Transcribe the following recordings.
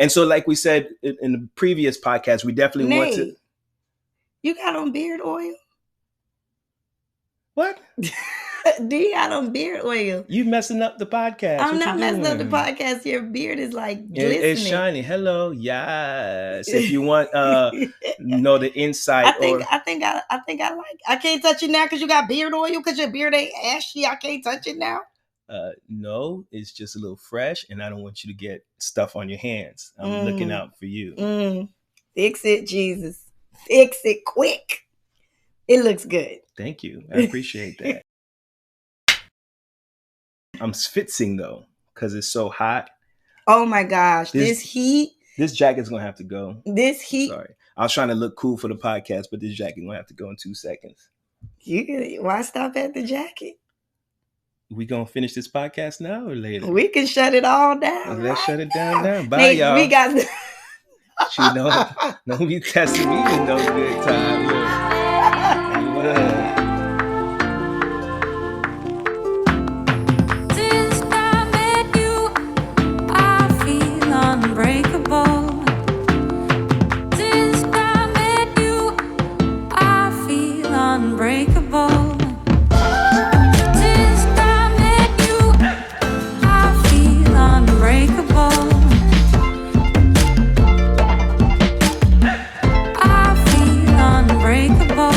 And so, like we said in the previous podcast, we definitely want to. You got on beard oil? What? Do you got on beard oil? You messing up the podcast. I'm not messing up the podcast. Your beard is like glistening. It's shiny. Hello, yes. If you want know the insight, I think I like. I can't touch it now because you got beard oil. Because your beard ain't ashy. I can't touch it now. No, it's just a little fresh, and I don't want you to get stuff on your hands. I'm looking out for you. Fix it, Jesus. Fix it quick. It looks good. Thank you. I appreciate that. I'm schwitzing though, because it's so hot. Oh my gosh. This heat. This jacket's going to have to go. This heat. Sorry. I was trying to look cool for the podcast, but this jacket's going to have to go in 2 seconds. Why stop at the jacket? We going to finish this podcast now or later? We can shut it all down. Let's shut it down now. Bye, y'all. We got... Don't be testing me in those good times. Since I met you, I feel unbreakable. Since I met you, I feel unbreakable. Since I met you, I feel unbreakable. I feel unbreakable.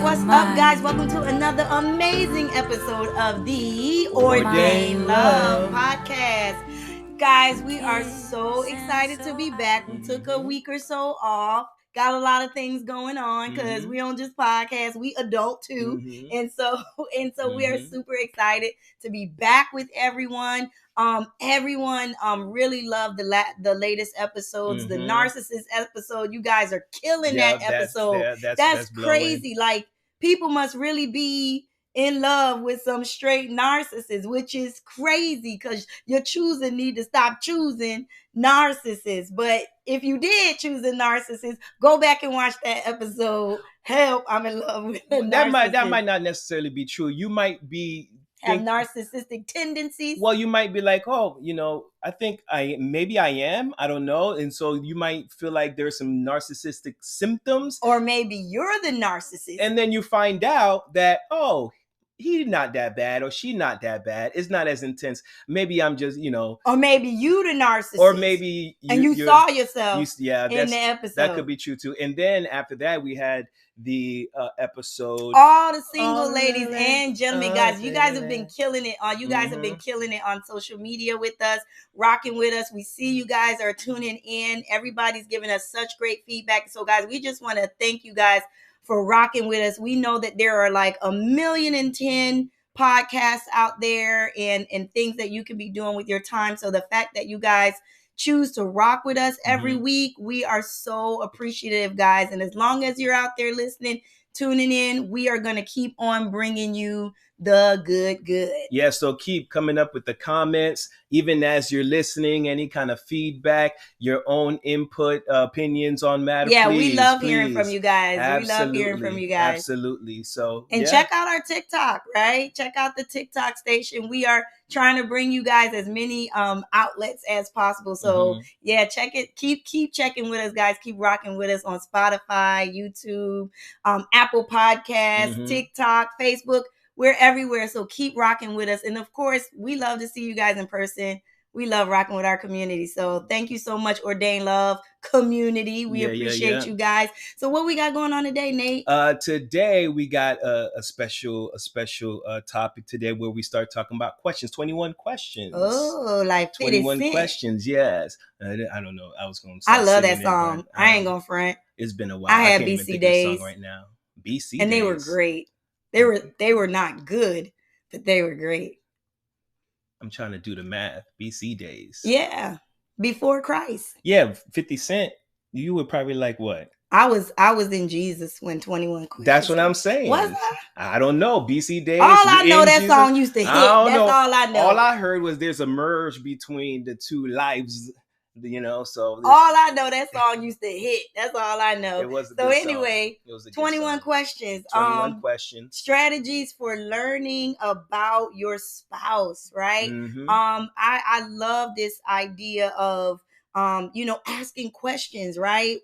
What's up, guys? Welcome to another amazing episode of the Ordained Love Podcast. Guys, we are so excited to be back. We took a week or so off. Got a lot of things going on because we don't just podcast, we adult too. And so we are super excited to be back with everyone. Everyone really loved the latest episodes, the narcissist episode. You guys are killing that episode. That's crazy. Like, people must really be in love with some straight narcissists, which is crazy because your choosing need to stop choosing narcissists. But if you did choose a narcissist, go back and watch that episode. Help, I'm in love with a narcissist. That might not necessarily be true. You might be have narcissistic tendencies. Well, you might be like, oh, I think maybe I am. I don't know. And so you might feel like there's some narcissistic symptoms. Or maybe you're the narcissist. And then you find out that, oh, he's not that bad or she not that bad. It's not as intense. Maybe I'm just, Or maybe you the narcissist. Or maybe you saw yourself in the episode. That could be true too. And then after that, we had the episode. All the single ladies and gentlemen, guys. You guys have been killing it. You guys have been killing it on social media with us, rocking with us. We see you guys are tuning in. Everybody's giving us such great feedback. So, guys, we just want to thank you guys for rocking with us. We know that there are like 1,000,010 podcasts out there and things that you can be doing with your time. So the fact that you guys choose to rock with us every week, we are so appreciative, guys. And as long as you're out there listening, tuning in, we are going to keep on bringing you the good. Yeah, so keep coming up with the comments, even as you're listening, any kind of feedback, your own input, opinions on matter. Yeah, we love hearing from you guys. Absolutely. We love hearing from you guys. Absolutely. So, check out our TikTok, right? Check out the TikTok station. We are trying to bring you guys as many outlets as possible. So check it. Keep checking with us, guys. Keep rocking with us on Spotify, YouTube, Apple Podcasts, TikTok, Facebook. We're everywhere, so keep rocking with us. And of course, we love to see you guys in person. We love rocking with our community. So thank you so much, Ordained Love community. We appreciate you guys. So what we got going on today, Nate? Today we got a special topic today where we start talking about questions. 21 questions. Oh, like 21 questions. Yes. I don't know. I was going to. I love that song. I ain't gonna front. It's been a while. I had BC days right now. BC and days. They were great. They were not good, but they were great. I'm trying to do the math. BC days. Yeah. before Christ. Yeah, 50 Cent, you were probably like what? I was in Jesus when 21 Questions. That's what I'm saying. Was I? I don't know. BC days. All I know in that Jesus. song used to hit. I don't That's know. all I know. All I heard was there's a merge between the two lives, so all I know that song used to hit. That's all I know. It was a so good anyway, song. It was a good 21 song. questions. 21 questions. Strategies for learning about your spouse, right? Mhm. I love this idea of asking questions, right?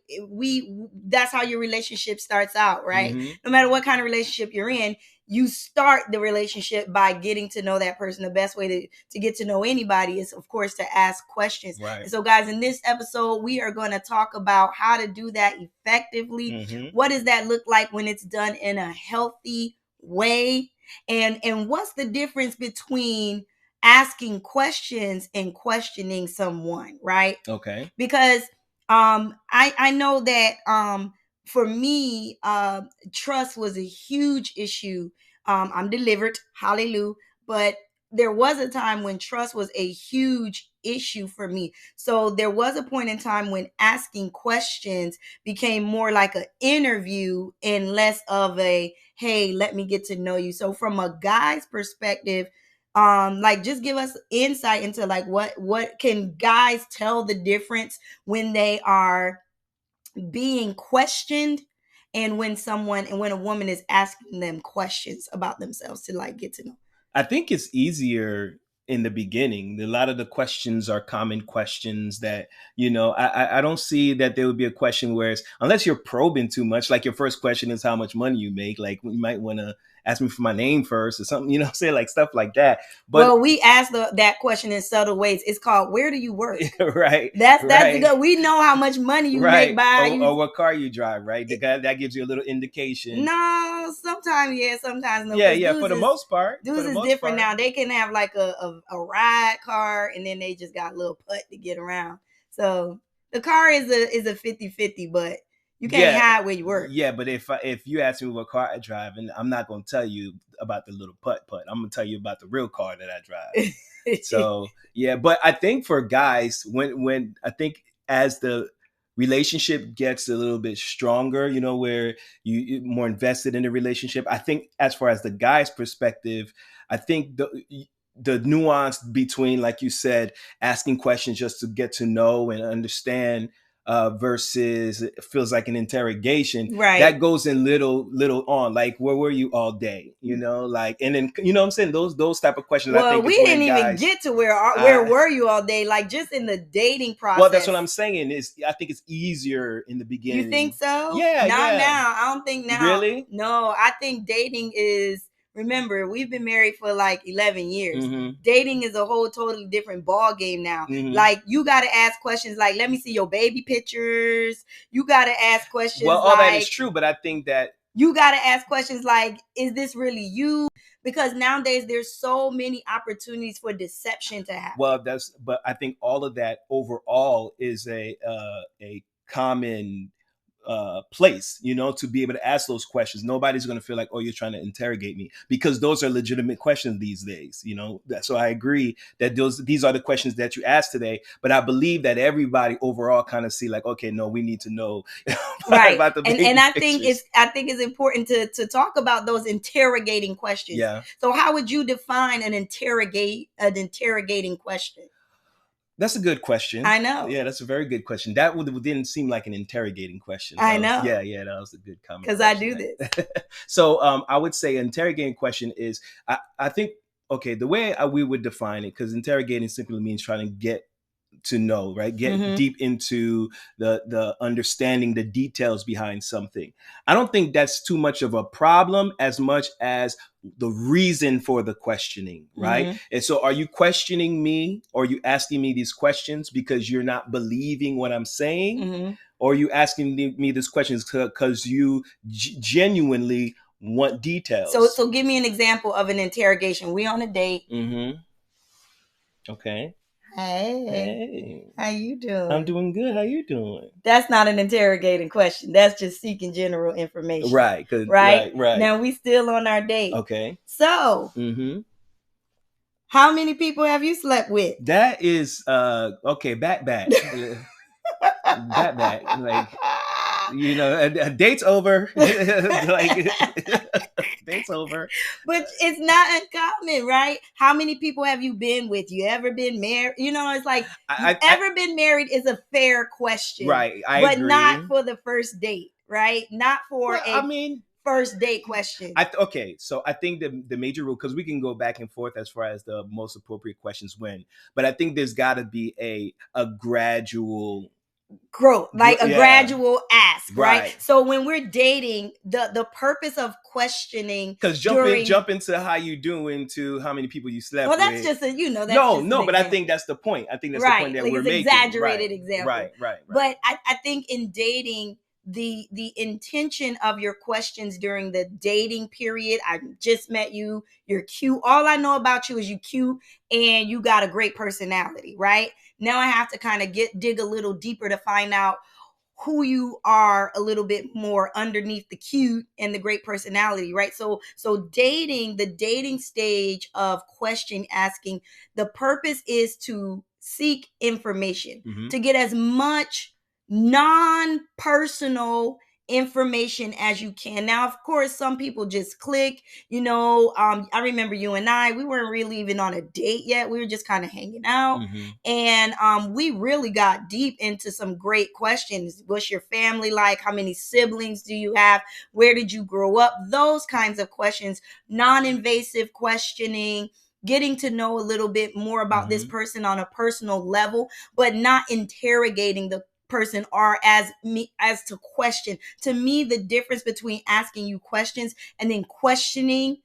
That's how your relationship starts out, right? Mhm. No matter what kind of relationship you're in, you start the relationship by getting to know that person. The best way to get to know anybody is, of course, to ask questions. Right. And so, guys, in this episode, we are going to talk about how to do that effectively. Mhm. What does that look like when it's done in a healthy way? And what's the difference between asking questions and questioning someone, right? Okay. Because I know that for me, trust was a huge issue. I'm delivered, hallelujah. But there was a time when trust was a huge issue for me. So there was a point in time when asking questions became more like an interview and less of a, hey, let me get to know you. So from a guy's perspective, like just give us insight into like what can guys tell the difference when they are being questioned and when a woman is asking them questions about themselves to like get to know. I think it's easier in the beginning. A lot of the questions are common questions that, I don't see that there would be a question where it's, unless you're probing too much, like your first question is how much money you make. Like you might want to ask me for my name first or something, say like stuff like that. But well, we ask that question in subtle ways. It's called, where do you work? Right. That's right. good. We know how much money you make by or what car you drive, right? That gives you a little indication. No, sometimes sometimes no. Yeah, for the most part. Dudes is different now. They can have like a ride car and then they just got a little putt to get around. So the car is a 50-50, but you can't hide where you work. Yeah, but if you ask me what car I drive, and I'm not going to tell you about the little putt. I'm going to tell you about the real car that I drive. So, yeah, but I think for guys, when I think as the relationship gets a little bit stronger, where you're more invested in the relationship, I think as far as the guy's perspective, I think the nuance between, like you said, asking questions just to get to know and understand versus it feels like an interrogation, right? That goes in little on, like, where were you all day, like, and then what I'm saying, those type of questions. Well, I think we didn't even get to where were you all day, like just in the dating process. Well, that's what I'm saying is I think it's easier in the beginning. You think so? Yeah. Not now. I don't think now. Really? No, I think dating is. Remember, we've been married for like 11 years. Mm-hmm. Dating is a whole totally different ball game now. Mm-hmm. Like, you got to ask questions like, let me see your baby pictures. You got to ask questions all like, that is true, but I think that you got to ask questions like, is this really you? Because nowadays there's so many opportunities for deception to happen. Well, but I think all of that overall is a common place, to be able to ask those questions. Nobody's going to feel like, oh, you're trying to interrogate me, because those are legitimate questions these days, So I agree that these are the questions that you asked today, but I believe that everybody overall kind of see like, okay, no, we need to know right about the baby and I pictures. think it's important to talk about those interrogating questions. Yeah. So how would you define an interrogating question? That's a good question. I know. Yeah, that's a very good question. That didn't seem like an interrogating question. I know. Yeah, that was a good comment. Because I do this. So I would say an interrogating question is, I think, okay, the way we would define it, because interrogating simply means trying to get to know, right? Get deep into the understanding, the details behind something. I don't think that's too much of a problem as much as the reason for the questioning, right? And so are you questioning me, or are you asking me these questions because you're not believing what I'm saying? Or are you asking me these questions because you genuinely want details? So give me an example of an interrogation. We on a date. Okay. Hey, how you doing? I'm doing good. How you doing? That's not an interrogating question. That's just seeking general information. Right. Right. Now we still on our date. Okay. So, How many people have you slept with? That is okay. Back. Back. Like, you know, a date's over. Like, date's over. But it's not uncommon, right? How many people have you been with? You ever been married? You know, it's like, ever been married is a fair question, right? I but agree. not for the first date, right? Not for first date question. Okay, so I think the major rule, because we can go back and forth as far as the most appropriate questions when, but I think there's got to be a gradual growth, like a gradual ask, right? So when we're dating, the purpose of questioning, because jump into how you doing to how many people you slept with. Well, that's with. just that's no, but I think that's the point. I think that's the point that we're making. Exaggerated example, right. But I think in dating, the intention of your questions during the dating period, I just met you, you're cute, all I know about you is you cute and you got a great personality, right? Now I have to kind of dig a little deeper to find out who you are a little bit more underneath the cute and the great personality, right? So dating, the dating stage of question asking, the purpose is to seek information, to get as much non-personal information as you can. Now, of course, some people just click, I remember you and we weren't really even on a date yet. We were just kind of hanging out. And we really got deep into some great questions. What's your family like? How many siblings do you have? Where did you grow up? Those kinds of questions, non-invasive questioning, getting to know a little bit more about this person on a personal level, but not interrogating the person or as to question. To me, the difference between asking you questions and then questioning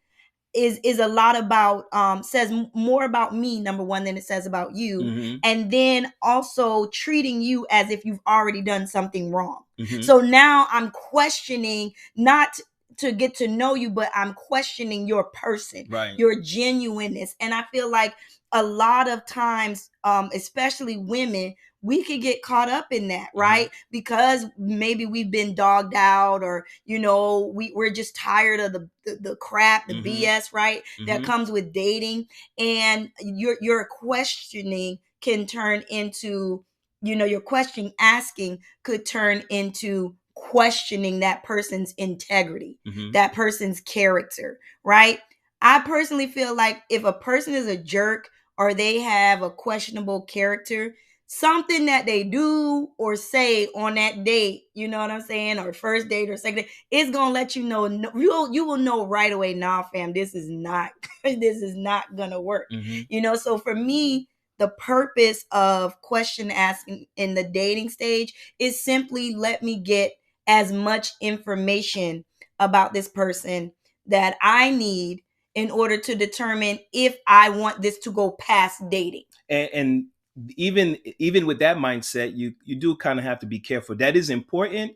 is a lot about says more about me, number one, than it says about you, and then also treating you as if you've already done something wrong. So now I'm questioning, not to get to know you, but I'm questioning your person, your genuineness. And I feel like a lot of times, especially women, we could get caught up in that, right? Because maybe we've been dogged out, or we're just tired of the crap, the BS, right? That comes with dating, and your questioning can turn into, your question asking could turn into questioning that person's integrity, that person's character, right? I personally feel like if a person is a jerk or they have a questionable character, something that they do or say on that date, you know what I'm saying, or first date or second date, is gonna let you know. You will know right away. Nah, fam, this is not gonna work. So for me, the purpose of question asking in the dating stage is simply let me get as much information about this person that I need in order to determine if I want this to go past dating. And even with that mindset, you do kind of have to be careful. That is important,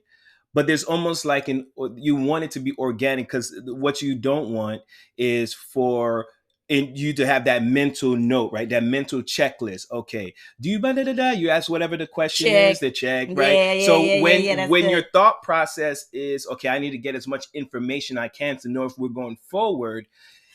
but there's almost like you want it to be organic, because what you don't want is for you to have that mental note, right? That mental checklist. Okay, do you you ask whatever the question is, the check, right? When your thought process is, okay, I need to get as much information I can to know if we're going forward.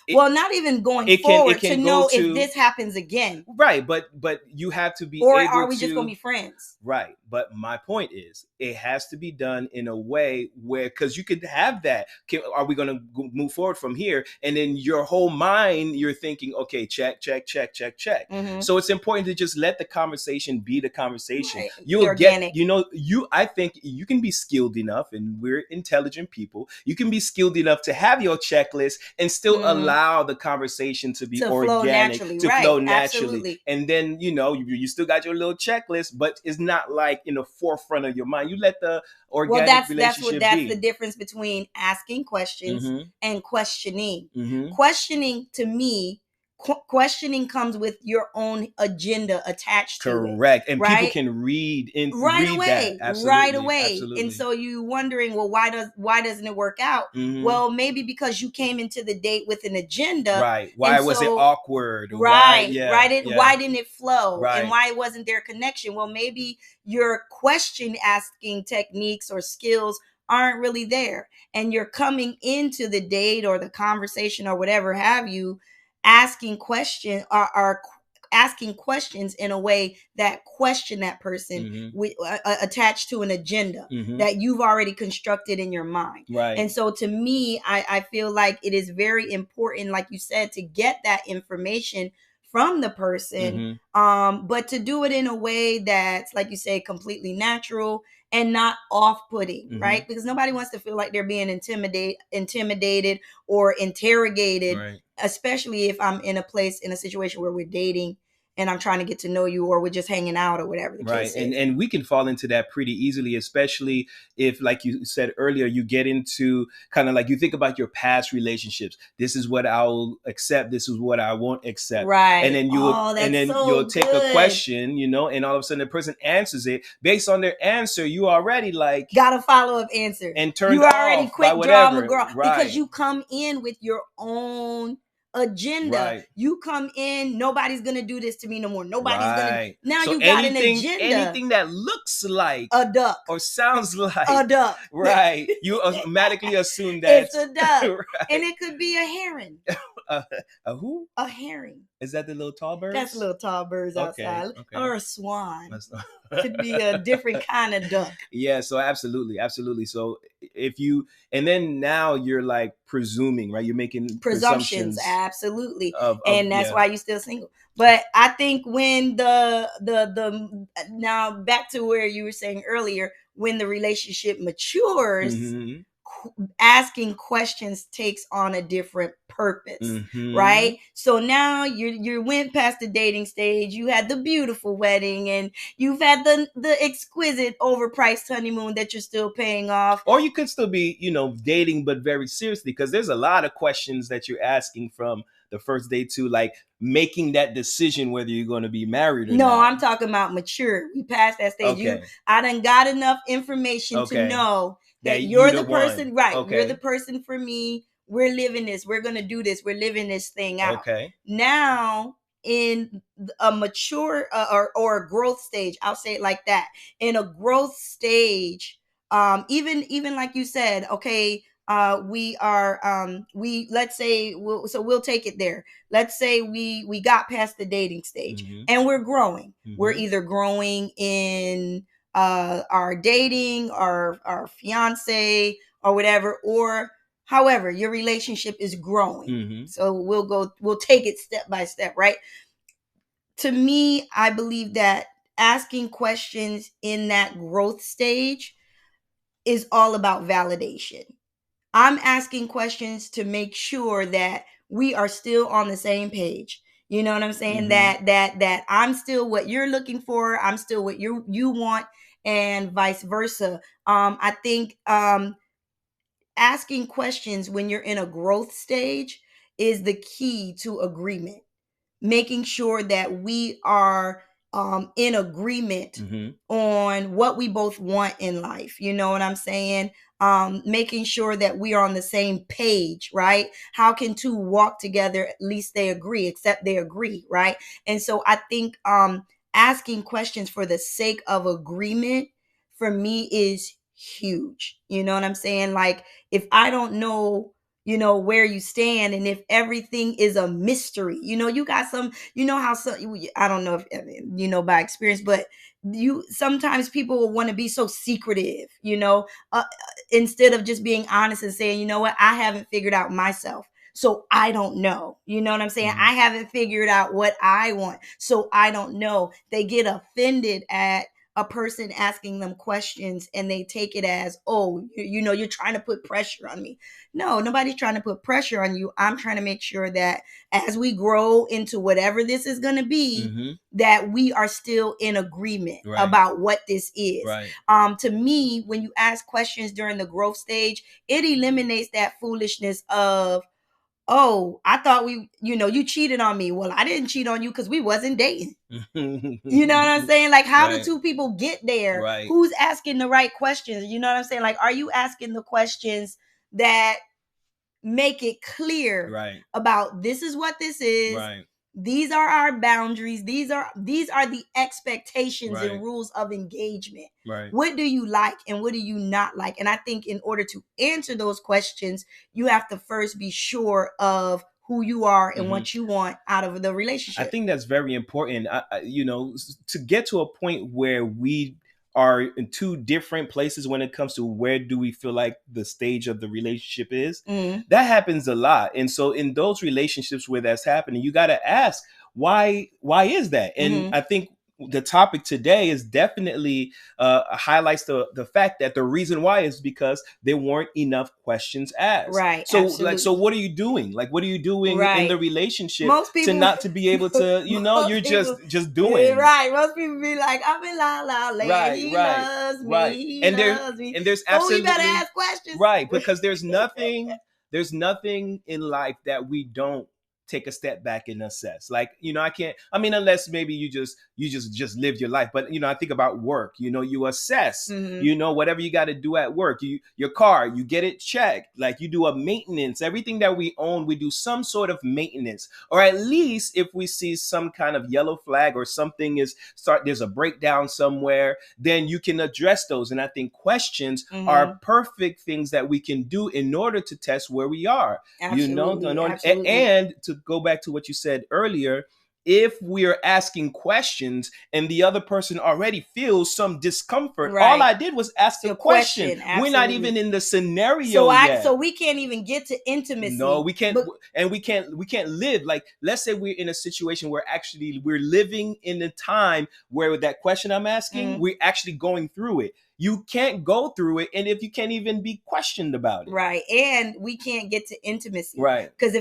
Not even going forward, to know if this happens again. Right, but you have to be or able are we just going to be friends? Right, but my point is, it has to be done in a way where, because you could have that, are we going to move forward from here? And then your whole mind, you're thinking, okay, check. So it's important to just let the conversation be the conversation. Right. You'll organic. I think you can be skilled enough, and we're intelligent people, you can be skilled enough to have your checklist and still allow the conversation to be organic, flow naturally. Absolutely. And then, you still got your little checklist, but it's not like in the forefront of your mind. You let the organic relationship that's be. The difference between asking questions and questioning. Questioning, to me, questioning comes with your own agenda attached to it. Correct. And people can read away. That. Absolutely. Right away. Absolutely. And so you wondering, well, why doesn't it work out? Well, maybe because you came into the date with an agenda. Right. Why was it awkward? Right. Why didn't it flow? Right. And why wasn't there connection? Well, maybe your question asking techniques or skills aren't really there. And you're coming into the date or the conversation or whatever have you asking asking questions in a way that question that person with attached to an agenda that you've already constructed in your mind. Right. And so to me, I feel like it is very important, like you said, to get that information from the person, but to do it in a way that's, like you say, completely natural and not off-putting, right? Because nobody wants to feel like they're being intimidated or interrogated, Right. especially if I'm in a situation where we're dating and I'm trying to get to know you, or we're just hanging out, or whatever the case is. And we can fall into that pretty easily, especially if, like you said earlier, you get into kind of like, you think about your past relationships. This is what I'll accept. This is what I won't accept. Right. And then you'll take a question, and all of a sudden the person answers it. Based on their answer, you already like got a follow-up answer and turned you already off quick by draw whatever. McGraw, Right. because you come in with your own agenda. Right. You come in, nobody's gonna do this to me no more. Nobody's gonna. Now so you got an agenda. Anything that looks like a duck or sounds like a duck, right? You automatically assume that it's a duck, right. And it could be a heron. A who? A herring. Is that the little tall birds? That's little tall birds outside. Okay. Or a swan. Could be a different kind of duck. Yeah, so absolutely. So and then now you're like presuming, right? You're making presumptions, absolutely. And that's why you're still single. But I think when the now back to where you were saying earlier, when the relationship matures, asking questions takes on a different purpose, right? So now you went past the dating stage, you had the beautiful wedding, and you've had the exquisite overpriced honeymoon that you're still paying off. Or you could still be, dating, but very seriously, because there's a lot of questions that you're asking from the first date to like making that decision whether you're going to be married or not. No, I'm talking about mature. We passed that stage. Okay. I done got enough information to know that you're the person, right? Okay. You're the person for me. We're living this. We're going to do this. We're living this thing out. Okay. Now, in a mature or a growth stage, I'll say it like that. In a growth stage, even like you said, okay, we are let's say we'll take it there. Let's say we got past the dating stage and we're growing. We're either growing in our dating, our fiance or whatever, or however your relationship is growing. So we'll take it step by step, right? To me, I believe that asking questions in that growth stage is all about validation. I'm asking questions to make sure that we are still on the same page. You know what I'm saying? That I'm still what you're looking for. I'm still what you want, and vice versa. I think asking questions when you're in a growth stage is the key to agreement. Making sure that we are in agreement on what we both want in life. You know what I'm saying? Making sure that we are on the same page, right? How can two walk together? At least they agree, except they agree, right? And so I think asking questions for the sake of agreement for me is huge. You know what I'm saying? Like, if I don't know, where you stand, and if everything is a mystery, you got some, how some, I don't know if by experience, but sometimes people will want to be so secretive, instead of just being honest and saying, you know what, I haven't figured out myself, so I don't know. You know what I'm saying? I haven't figured out what I want, so I don't know. They get offended at a person asking them questions, and they take it as, oh, you're trying to put pressure on me. No, nobody's trying to put pressure on you. I'm trying to make sure that as we grow into whatever this is going to be, that we are still in agreement about what this is. Right. To me, when you ask questions during the growth stage, it eliminates that foolishness of, oh, I thought you cheated on me. Well, I didn't cheat on you because we wasn't dating. You know what I'm saying? Like, how do two people get there? Right. Who's asking the right questions? You know what I'm saying? Like, are you asking the questions that make it clear about this is what this is? Right. These are our boundaries. These are the expectations and rules of engagement. Right. What do you like and what do you not like? And I think in order to answer those questions, you have to first be sure of who you are and what you want out of the relationship. I think that's very important. To get to a point where we are in two different places when it comes to where do we feel like the stage of the relationship is, that happens a lot. And so in those relationships where that's happening, you got to ask, why is that? And I think the topic today is definitely highlights the fact that the reason why is because there weren't enough questions asked. Right. So absolutely. so what are you doing? Like, what are you doing in the relationship Most people, to not to be able to, you're just doing. Right. Most people be like, I'm in La La Land. Right, He right, loves me. right. He And loves me. there's Oh, absolutely, we better ask questions. right, because there's nothing in life that we don't take a step back and assess. Like, unless maybe you just live your life. But I think about work. You assess. Whatever you got to do at work. Your car, you get it checked. Like, you do a maintenance. Everything that we own, we do some sort of maintenance. Or at least if we see some kind of yellow flag or something there's a breakdown somewhere, then you can address those. And I think questions are perfect things that we can do in order to test where we are. Absolutely, absolutely. And to go back to what you said earlier, if we're asking questions and the other person already feels some discomfort, all I did was ask the question. We're not even in the scenario yet. So we can't even get to intimacy. No, we can't. And we can't live. Like, let's say we're in a situation where actually we're living in a time where that question I'm asking, we're actually going through it. You can't go through it, and if you can't even be questioned about it. Right. And we can't get to intimacy. Right. Because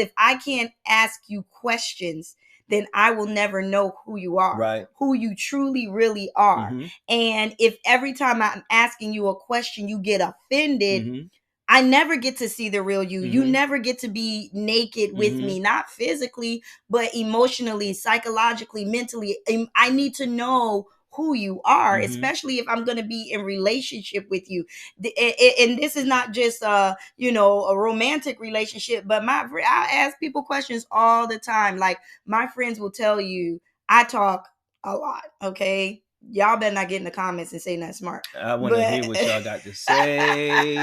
if I can't ask you questions, then I will never know who you are, right, who you truly, really are. And if every time I'm asking you a question, you get offended, I never get to see the real you. You never get to be naked with me, not physically, but emotionally, psychologically, mentally. I need to know who you are, especially if I'm going to be in relationship with you. And this is not just a romantic relationship, but I ask people questions all the time. Like, my friends will tell you I talk a lot. Okay, y'all better not get in the comments and say nothing smart. I want to hear what y'all got to say.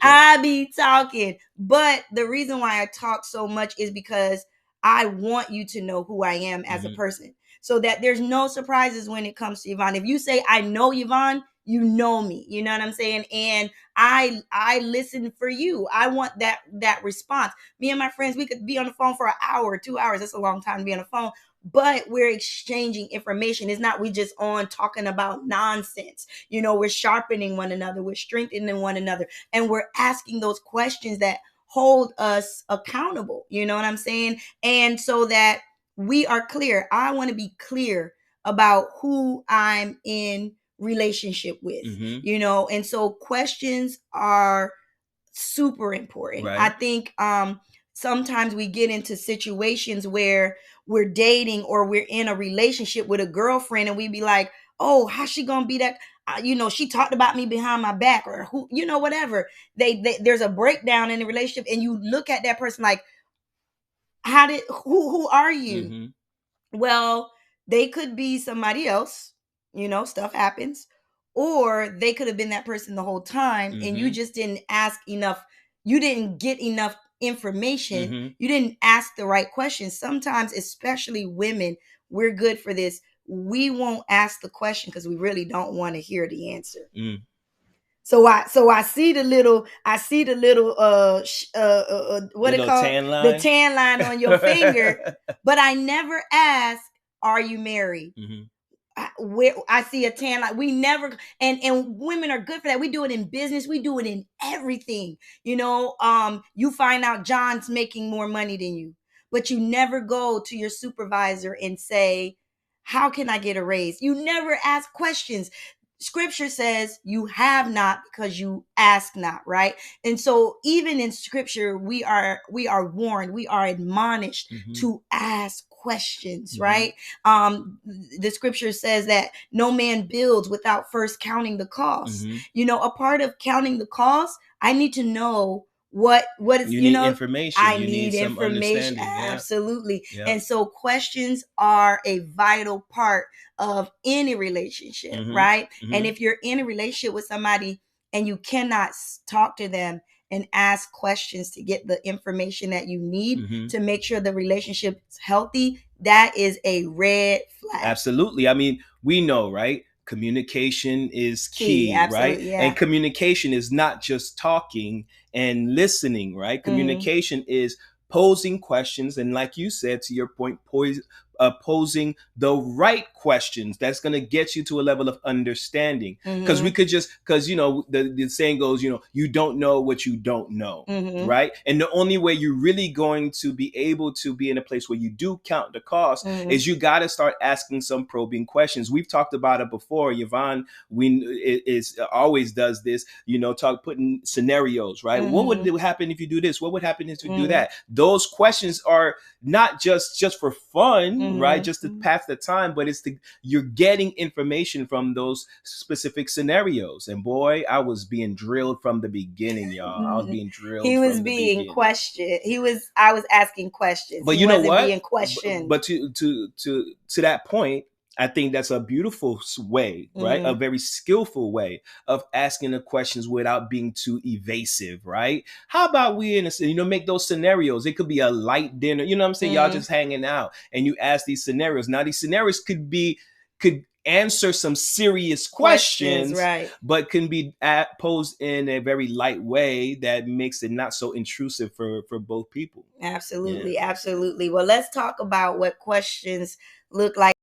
I be talking, but the reason why I talk so much is because I want you to know who I am as a person, so that there's no surprises when it comes to Yvonne. If you say, I know Yvonne, you know me. You know what I'm saying? And I listen for you. I want that response. Me and my friends, we could be on the phone for an hour, 2 hours. That's a long time to be on the phone. But we're exchanging information. It's not we just on talking about nonsense. We're sharpening one another. We're strengthening one another. And we're asking those questions that hold us accountable. You know what I'm saying? And so that we are clear. I want to be clear about who I'm in relationship with, and so questions are super important. Right. I think sometimes we get into situations where we're dating or we're in a relationship with a girlfriend and we be like, oh, how's she gonna be that? She talked about me behind my back, or who, whatever. There's a breakdown in the relationship, and you look at that person like, who are you? Well, they could be somebody else, stuff happens, or they could have been that person the whole time, and you just didn't ask enough. You didn't get enough information. You didn't ask the right questions. Sometimes, especially women, we're good for this. We won't ask the question because we really don't want to hear the answer. So I see the little what it called, the tan line on your finger, but I never ask, are you married? Where I see a tan line, we never, and women are good for that. We do it in business, we do it in everything. You find out John's making more money than you, but you never go to your supervisor and say, how can I get a raise? You never ask questions. Scripture says you have not because you ask not, right? And so even in scripture, we are warned, we are admonished to ask questions, right? The scripture says that no man builds without first counting the cost. A part of counting the cost, I need to know what is, you need information. I need information. Absolutely. Yeah. And so questions are a vital part of any relationship, right? And if you're in a relationship with somebody and you cannot talk to them and ask questions to get the information that you need Mm-hmm. to make sure the relationship is healthy, that is a red flag. Absolutely. I mean, we know, right? Communication is key, absolutely, right? yeah. And communication is not just talking and listening, right? Communication is posing questions, and like you said, to your point, posing the right questions that's going to get you to a level of understanding. Because we could just, because the saying goes, you don't know what you don't know, right? And the only way you're really going to be able to be in a place where you do count the cost is you got to start asking some probing questions. We've talked about it before. Yvonne is always does this, putting scenarios, right? What would happen if you do this? What would happen if you do that? Those questions are not just for fun, right? Just to pass the time, but you're getting information from those specific scenarios. And boy, I was being drilled from the beginning, y'all. I was being drilled. He was being questioned. I was asking questions. But he you know wasn't what? Being questioned. But to that point, I think that's a beautiful way, right? A very skillful way of asking the questions without being too evasive, right? How about we make those scenarios? It could be a light dinner, you know what I'm saying? Y'all just hanging out, and you ask these scenarios. Now, these scenarios could answer some serious questions, right? But can be posed in a very light way that makes it not so intrusive for both people. Absolutely, absolutely. Well, let's talk about what questions look like